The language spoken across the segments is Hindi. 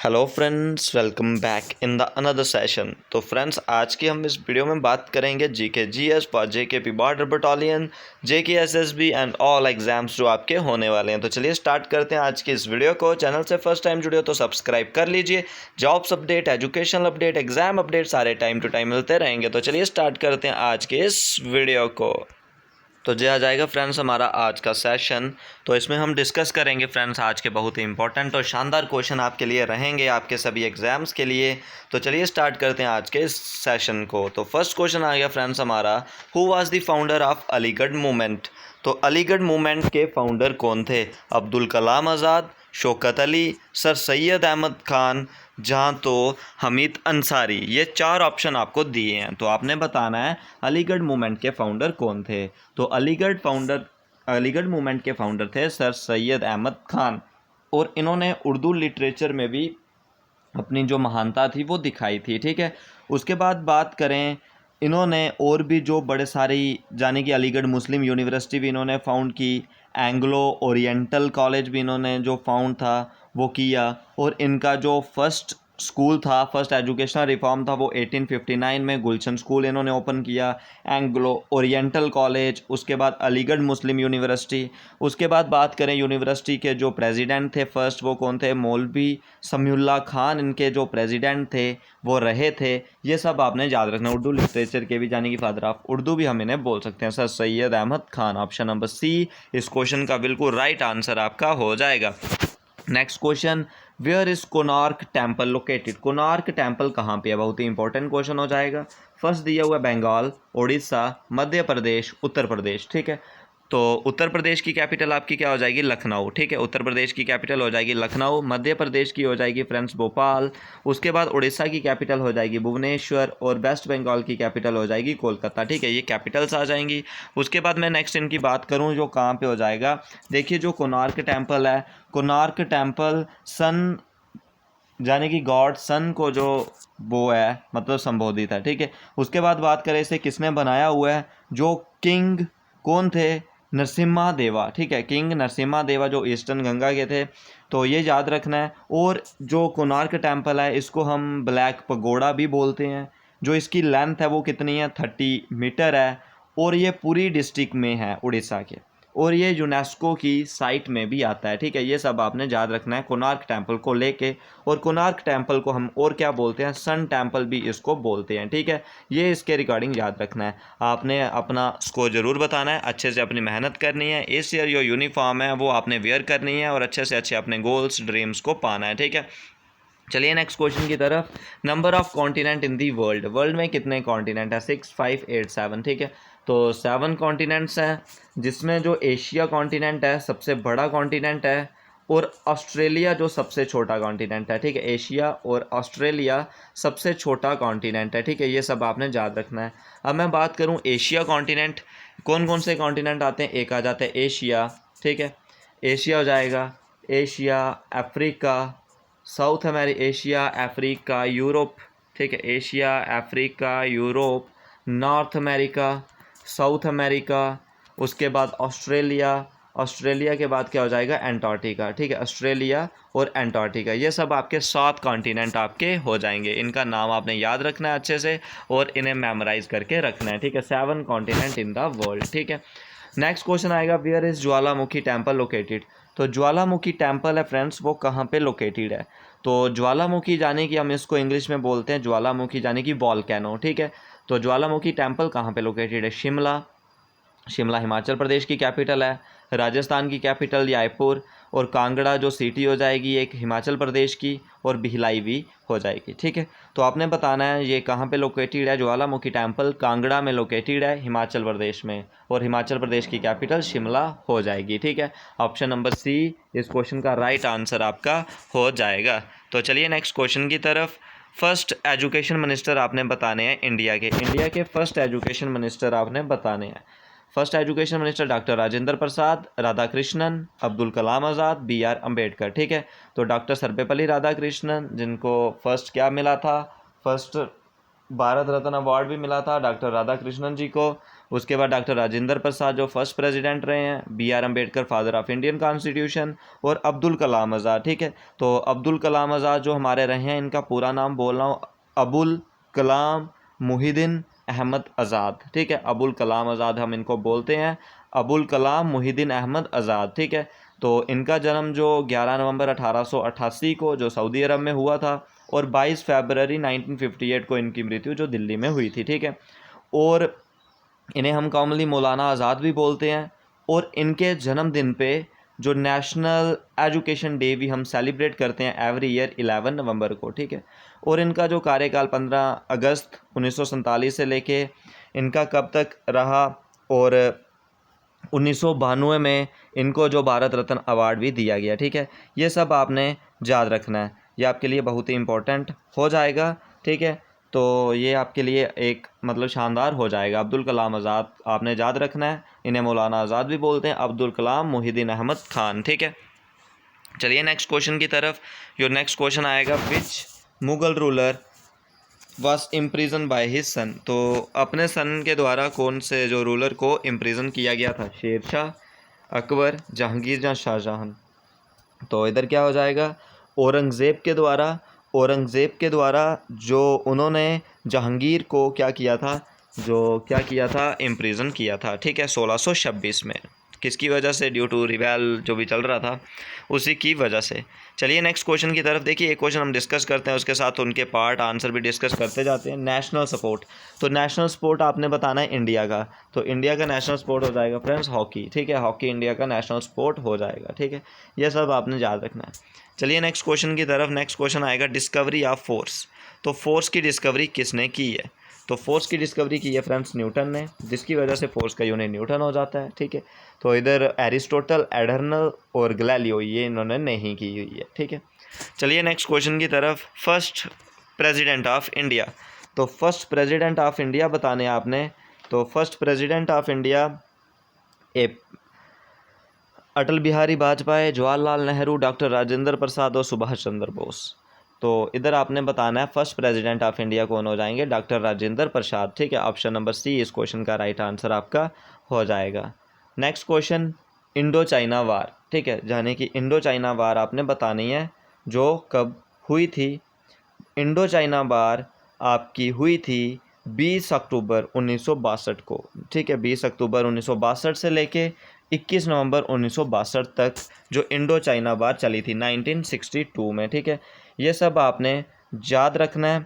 Hello friends, welcome back in the another session. तो फ्रेंड्स, आज की हम इस वीडियो में बात करेंगे GK GS for JKP border battalion, JK SSB and all exams जो आपके होने वाले हैं। तो चलिए स्टार्ट करते हैं आज की इस वीडियो को। चैनल से फर्स्ट टाइम जुड़े हो तो सब्सक्राइब कर लीजिए। Jobs update, educational update, exam update सारे टाइम टू टाइम मिलते रहेंगे। तो चलिए स्टार्ट करते हैं आज के इस वीडियो को। तो जी आ जाएगा फ्रेंड्स हमारा आज का सेशन। तो इसमें हम डिस्कस करेंगे फ्रेंड्स आज के बहुत ही इंपॉर्टेंट और शानदार क्वेश्चन आपके लिए रहेंगे आपके सभी एग्जाम्स के लिए। तो चलिए स्टार्ट करते हैं आज के इस सेशन को। तो फर्स्ट क्वेश्चन आ गया फ्रेंड्स हमारा, who was the founder of Aligarh movement. तो अलीगढ़ मूवमेंट के फाउंडर कौन थे? अब्दुल कलाम आज़ाद, शौकत अली, सर सैयद अहमद खान, जहाँ तो हमीद अंसारी। ये चार ऑप्शन आपको दिए हैं, तो आपने बताना है अलीगढ़ मूवमेंट के फाउंडर कौन थे। तो अलीगढ़ मूवमेंट के फाउंडर थे सर सैयद अहमद खान, और इन्होंने उर्दू लिटरेचर में भी अपनी जो महानता थी वो दिखाई थी। ठीक है, उसके बाद बात करें, इन्होंने और भी जो बड़े सारी, जाने कि अलीगढ़ मुस्लिम यूनिवर्सिटी भी इन्होंने फाउंड की, एंग्लो ओरिएंटल कॉलेज भी इन्होंने जो फाउंड था वो किया, और इनका जो फर्स्ट स्कूल था, फर्स्ट एजुकेशनल रिफॉर्म था, वो 1859 में गुलशन स्कूल इन्होंने ओपन किया, एंग्लो ओरिएंटल कॉलेज, उसके बाद अलीगढ़ मुस्लिम यूनिवर्सिटी। उसके बाद बात करें यूनिवर्सिटी के जो प्रेसिडेंट थे फर्स्ट, वो कौन थे? मौलवी समीउल्लाह खान इनके जो प्रेसिडेंट थे वो रहे थे। ये सब आपने याद रखना। उर्दू लिटरेचर के भी, जाने कि फादर ऑफ उर्दू भी हम इन्हें बोल सकते हैं, sir Syed Ahmad Khan. Option number C इस क्वेश्चन का बिल्कुल राइट आंसर आपका हो जाएगा। Next question, where is Konark temple located. Konark temple कहाँ पे है? बहुत ही इंपॉर्टेंट क्वेश्चन हो जाएगा। फर्स्ट दिया हुआ बंगाल, उड़ीसा, मध्य प्रदेश, उत्तर प्रदेश। ठीक है, तो उत्तर प्रदेश की कैपिटल आपकी क्या हो जाएगी? लखनऊ। ठीक है, उत्तर प्रदेश की कैपिटल हो जाएगी लखनऊ। मध्य प्रदेश की हो जाएगी फ्रेंड्स भोपाल। उसके बाद उड़ीसा की कैपिटल हो जाएगी भुवनेश्वर, और वेस्ट बंगाल की कैपिटल हो जाएगी कोलकाता। ठीक है, ये कैपिटल्स आ जाएंगी। उसके बाद मैं नेक्स्ट इनकी बात करूँ जो कहाँ पे हो जाएगा, देखिए जो कोणार्क टेम्पल है, कोणार्क टेम्पल सन, यानी कि गॉड सन को जो वो है मतलब संबोधित है। ठीक है, उसके बाद बात करें इसे किसने बनाया हुआ है, जो किंग कौन थे? नरसिम्हा देवा। ठीक है, किंग नरसिम्हा देवा जो ईस्टर्न गंगा के थे, तो ये याद रखना है। और जो कोणार्क टेम्पल है इसको हम ब्लैक पगोड़ा भी बोलते हैं। जो इसकी लेंथ है वो कितनी है? 30 मीटर है, और ये पूरी डिस्ट्रिक्ट में है उड़ीसा के, और ये यूनेस्को की साइट में भी आता है। ठीक है, ये सब आपने याद रखना है कोणार्क टेम्पल को लेके। और कोणार्क टेम्पल को हम और क्या बोलते हैं? सन टेम्पल भी इसको बोलते हैं। ठीक है, ये इसके रिगार्डिंग याद रखना है। आपने अपना स्कोर ज़रूर बताना है, अच्छे से अपनी मेहनत करनी है। इस ईयर जो यूनिफॉर्म है वो आपने वेयर करनी है, और अच्छे से अच्छे अपने गोल्स ड्रीम्स को पाना है। ठीक है, चलिए नेक्स्ट क्वेश्चन की तरफ। Number of continent in the world. World में कितने कॉन्टिनेंट है? 6, 5, 8, 7। ठीक है, तो 7 कॉन्टिनेंट्स हैं, जिसमें जो एशिया कॉन्टिनेंट है सबसे बड़ा कॉन्टिनेंट है, और ऑस्ट्रेलिया जो सबसे छोटा कॉन्टिनेंट है। ठीक है, एशिया और ऑस्ट्रेलिया सबसे छोटा कॉन्टिनेंट है। ठीक है, ये सब आपने याद रखना है। अब मैं बात करूँ एशिया कॉन्टिनेंट, कौन कौन से कॉन्टिनेंट आते हैं? एक आ जाता है एशिया। ठीक है, एशिया हो जाएगा, Asia, Africa, Asia, Africa, Europe. ठीक है, Asia, Africa, Europe, north America, south America. उसके बाद ऑस्ट्रेलिया, ऑस्ट्रेलिया के बाद क्या हो जाएगा? एंटार्क्टिका। ठीक है, ऑस्ट्रेलिया और एंटार्क्टिका, ये सब आपके 7 कॉन्टिनेंट आपके हो जाएंगे। इनका नाम आपने याद रखना है अच्छे से, और इन्हें मेमोराइज करके रखना है। ठीक है, 7 कॉन्टिनेंट इन द वर्ल्ड। ठीक है, नेक्स्ट क्वेश्चन आएगा, where is Jwalamukhi temple located. तो ज्वालामुखी टेम्पल है फ्रेंड्स वो कहाँ पे लोकेटेड है? तो ज्वालामुखी, जाने कि हम इसको इंग्लिश में बोलते हैं ज्वालामुखी, जाने कि वॉल्केनो। ठीक है, तो ज्वालामुखी टेम्पल कहाँ पे लोकेटेड है? शिमला। शिमला हिमाचल प्रदेश की कैपिटल है। राजस्थान की कैपिटल जयपुर, और कांगड़ा जो सिटी हो जाएगी एक हिमाचल प्रदेश की, और भिलाई भी हो जाएगी। ठीक है, तो आपने बताना है ये कहाँ पे लोकेटेड है। ज्वालामुखी टेम्पल कांगड़ा में लोकेटेड है हिमाचल प्रदेश में, और हिमाचल प्रदेश की कैपिटल शिमला हो जाएगी। ठीक है, ऑप्शन नंबर सी इस क्वेश्चन का राइट आंसर आपका हो जाएगा। तो चलिए नेक्स्ट क्वेश्चन की तरफ। फर्स्ट एजुकेशन मिनिस्टर आपने बताने हैं इंडिया के फर्स्ट एजुकेशन मिनिस्टर आपने बताने हैं। First education minister doctor Rajendra Prasad, Radhakrishnan, Abdul Kalam Azad, B.R. Ambedkar. ठीक है, तो डॉक्टर सर्वपल्ली राधाकृष्णन, जिनको फर्स्ट क्या मिला था? फर्स्ट भारत रत्न अवार्ड भी मिला था डॉक्टर राधाकृष्णन जी को। उसके बाद डॉक्टर राजेंद्र प्रसाद जो फर्स्ट प्रेसिडेंट रहे हैं, B R Ambedkar father of Indian constitution, और अब्दुल कलाम आज़ाद। ठीक है, तो अब्दुल कलाम आज़ाद जो हमारे रहे हैं, इनका पूरा नाम बोल रहा हूँ, अबुल कलाम मुहिद्दीन अहमद आज़ाद। ठीक है, अबुल कलाम आज़ाद हम इनको बोलते हैं, अबुल कलाम मुहिद्दीन अहमद आज़ाद। ठीक है, तो इनका जन्म जो 11 नवंबर 1888 को जो सऊदी अरब में हुआ था, और 22 फरवरी 1958 को इनकी मृत्यु जो दिल्ली में हुई थी। ठीक है, और इन्हें हम कॉमनली मौलाना आज़ाद भी बोलते हैं। और इनके जन्मदिन पे जो नेशनल एजुकेशन डे भी हम सेलिब्रेट करते हैं एवरी ईयर 11 नवंबर को। ठीक है, और इनका जो कार्यकाल 15 अगस्त 1947 से लेके इनका कब तक रहा, और 1992 में इनको जो भारत रत्न अवार्ड भी दिया गया। ठीक है, ये सब आपने याद रखना है, ये आपके लिए बहुत ही इम्पोर्टेंट हो जाएगा। ठीक है, तो ये आपके लिए एक मतलब शानदार हो जाएगा। अब्दुल कलाम आज़ाद आपने याद रखना है, इन्हें मौलाना आज़ाद भी बोलते हैं, अब्दुल कलाम मुहिद्दीन अहमद खान। ठीक है, चलिए नेक्स्ट क्वेश्चन की तरफ। योर नेक्स्ट क्वेश्चन आएगा, which Mughal ruler was imprison by his son. तो अपने सन के द्वारा कौन से जो रूलर को इम्प्रिजन किया गया था, शेरशाह, अकबर, जहांगीर या शाहजहां। तो इधर क्या हो जाएगा, औरंगज़ेब के द्वारा। औरंगज़ेब के द्वारा जो उन्होंने जहांगीर को क्या किया था, इम्प्रिजन किया था। ठीक है, 1626 में। किसकी वजह से, ड्यू टू रिबेल जो भी चल रहा था उसी की वजह से। चलिए नेक्स्ट क्वेश्चन की तरफ देखिए, एक क्वेश्चन हम डिस्कस करते हैं, उसके साथ उनके पार्ट आंसर भी डिस्कस करते जाते हैं। नेशनल स्पोर्ट, तो नेशनल स्पोर्ट आपने बताना है इंडिया का, तो इंडिया का नेशनल स्पोर्ट हो जाएगा फ्रेंड्स हॉकी। ठीक है, हॉकी इंडिया का नेशनल स्पोर्ट हो जाएगा। ठीक है, यह सब आपने याद रखना है। चलिए नेक्स्ट क्वेश्चन की तरफ। नेक्स्ट क्वेश्चन आएगा, डिस्कवरी ऑफ फोर्स। तो फोर्स की डिस्कवरी किसने की है, तो फोर्स की डिस्कवरी की है फ्रेंड्स न्यूटन ने, जिसकी वजह से फोर्स का यूनिट न्यूटन हो जाता है। ठीक है, तो इधर एरिस्टोटल, एडर्नल और गैलीलियो ये इन्होंने नहीं की हुई है। ठीक है, चलिए नेक्स्ट क्वेश्चन की तरफ। फर्स्ट प्रेसिडेंट ऑफ इंडिया, तो फर्स्ट प्रेसिडेंट ऑफ इंडिया बताने आपने, तो first president of India A Atal Bihari Vajpayee, Jawaharlal Nehru, doctor Rajendra Prasad और सुभाष चंद्र बोस। तो इधर आपने बताना है फर्स्ट प्रेसिडेंट ऑफ इंडिया कौन हो जाएंगे, डॉक्टर राजेंद्र प्रसाद। ठीक है, ऑप्शन नंबर सी इस क्वेश्चन का राइट आंसर आपका हो जाएगा। Next question, Indo China war. ठीक है, यानी कि इंडो चाइना वार आपने बतानी है जो कब हुई थी। इंडो चाइना वार आपकी हुई थी 20 अक्टूबर 1962 को। ठीक है, 20 अक्टूबर 1962 से लेके 21 नवंबर 1962 तक जो इंडो चाइना वार चली थी 1962 में। ठीक है, ये सब आपने याद रखना है।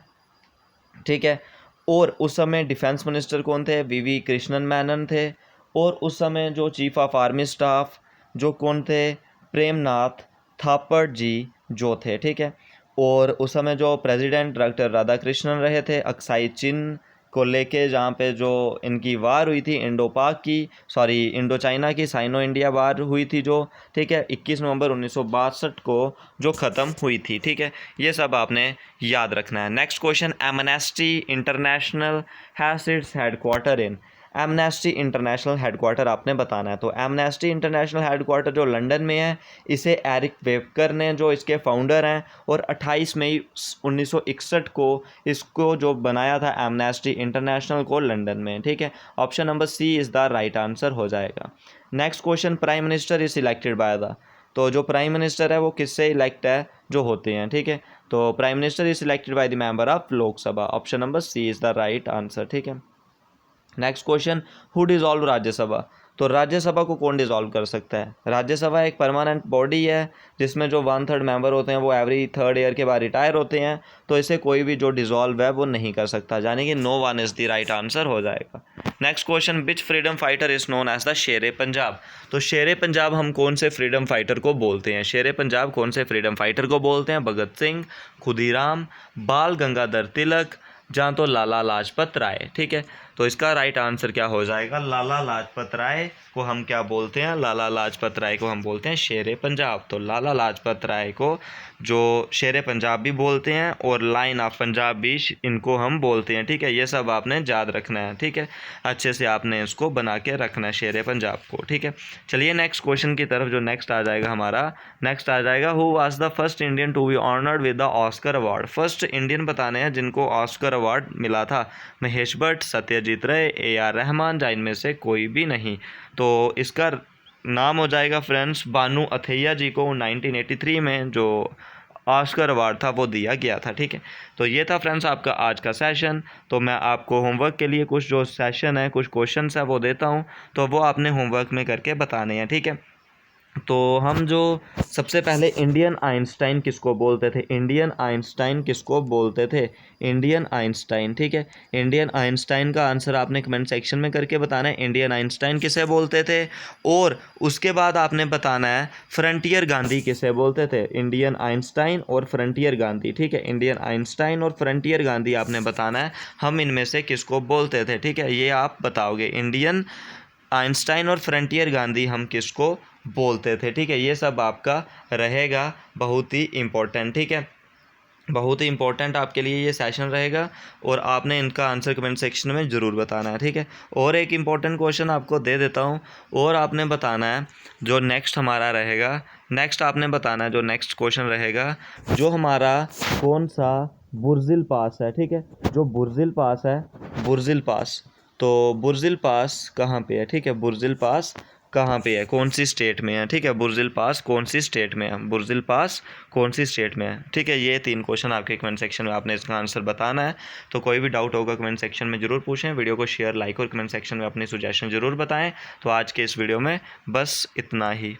ठीक है, और उस समय डिफेंस मिनिस्टर कौन थे, वीवी कृष्णन मेनन थे। और उस समय जो चीफ ऑफ आर्मी स्टाफ जो कौन थे, प्रेमनाथ थापड़ जी जो थे। ठीक है, और उस समय जो प्रेसिडेंट डॉक्टर राधाकृष्णन रहे थे, अक्साई चिन को लेके, जहाँ पे जो इनकी वार हुई थी इंडो चाइना की साइनो इंडिया वार हुई थी जो। ठीक है, 21 नवंबर 1962 को जो ख़त्म हुई थी। ठीक है, ये सब आपने याद रखना है। Next question, amnesty international has its headquarter in. Amnesty international headquarter आपने बताना है, तो एमनेस्टी इंटरनेशनल हेडक्वार्टर जो लंदन में है, इसे एरिक वेबकर ने जो इसके फाउंडर हैं, और 28 मई 1961 को इसको जो बनाया था एमनेस्टी इंटरनेशनल को लंदन में। ठीक है, option number C is the right answer हो जाएगा। Next question, prime minister is elected by the. तो जो प्राइम मिनिस्टर है वो किससे इलेक्ट है, जो होते हैं। ठीक है, तो prime minister is elected by the member of Lok Sabha. Option number C is the right answer. ठीक है, next question, who dissolve Rajya Sabha. तो राज्यसभा को कौन डिज़ोल्व कर सकता है, राज्यसभा एक परमानेंट बॉडी है जिसमें जो 1/3 मेंबर होते हैं वो एवरी 3rd ईयर के बाद रिटायर होते हैं, तो इसे कोई भी जो डिज़ोल्व है वो नहीं कर सकता, यानी कि no one is the right answer हो जाएगा। Next question, which freedom fighter is known as the Sher Punjab. तो शेर पंजाब हम कौन से फ्रीडम फाइटर को बोलते हैं, शेर पंजाब कौन से फ्रीडम फाइटर को बोलते हैं, भगत सिंह, खुदीराम, बाल गंगाधर तिलक, जहाँ तो लाला लाजपत राय। ठीक है, तो इसका राइट आंसर क्या हो जाएगा, लाला लाजपत राय को हम क्या बोलते हैं, लाला लाजपत राय को हम बोलते हैं शेर पंजाब। तो लाला लाजपत राय को जो शेर पंजाब भी बोलते हैं और लाइन ऑफ पंजाब भी इनको हम बोलते हैं। ठीक है, ये सब आपने याद रखना है। ठीक है, अच्छे से आपने इसको बना के रखना है शेर पंजाब को। ठीक है, चलिए नेक्स्ट क्वेश्चन की तरफ। जो नेक्स्ट आ जाएगा हमारा, नेक्स्ट आ जाएगा, who was the first Indian to be honoured with the Oscar award. First Indian बताने हैं जिनको ऑस्कर अवार्ड मिला था, महेश भट्ट, सत्यजीत दिलजीत रे, AR रहमान, या इनमें से कोई भी नहीं। तो इसका नाम हो जाएगा फ्रेंड्स बानू अथैया जी को 1983 में जो ऑस्कर अवार्ड था वो दिया गया था। ठीक है, तो ये था फ्रेंड्स आपका आज का सेशन। तो मैं आपको होमवर्क के लिए कुछ जो सेशन है, कुछ क्वेश्चंस है वो देता हूँ, तो वो आपने होमवर्क में करके बताने हैं। ठीक है, तो हम जो सबसे पहले इंडियन आइंस्टाइन किसको बोलते थे, इंडियन आइंस्टाइन किसको बोलते थे, इंडियन आइंस्टाइन। ठीक है, इंडियन आइंस्टाइन का आंसर आपने कमेंट सेक्शन में करके बताना है, इंडियन आइंस्टाइन किसे बोलते थे। और उसके बाद आपने बताना है फ्रंटियर गांधी किसे बोलते थे, इंडियन आइंस्टाइन और फ्रंटियर गांधी। ठीक है, इंडियन आइंस्टाइन और फ्रंटियर गांधी आपने बताना है हम इनमें से किसको बोलते थे। ठीक है, ये आप बताओगे, इंडियन आइंस्टाइन और फ्रंटियर गांधी हम किसको बोलते थे। ठीक है, ये सब आपका रहेगा बहुत ही इम्पोर्टेंट। ठीक है, बहुत ही इम्पोर्टेंट आपके लिए ये सेशन रहेगा और आपने इनका आंसर कमेंट सेक्शन में ज़रूर बताना है। ठीक है, और एक इम्पोर्टेंट क्वेश्चन आपको दे देता हूँ, और आपने बताना है जो नेक्स्ट हमारा रहेगा, नेक्स्ट आपने बताना है जो नेक्स्ट क्वेश्चन रहेगा, जो हमारा कौन सा बुर्जिल पास है। ठीक है, जो बुर्जिल पास है, बुर्जिल पास, तो बुर्जिल पास कहाँ पे है। ठीक है, बुर्जिल पास कहाँ पे है, कौन सी स्टेट में है। ठीक है, बुर्जिल पास कौन सी स्टेट में है, बुर्जिल पास कौन सी स्टेट में है। ठीक है, ये 3 क्वेश्चन आपके कमेंट सेक्शन में आपने इसका आंसर बताना है। तो कोई भी डाउट होगा कमेंट सेक्शन में ज़रूर पूछें, वीडियो को शेयर, लाइक और कमेंट सेक्शन में अपनी सजेशन ज़रूर बताएं। तो आज के इस वीडियो में बस इतना ही।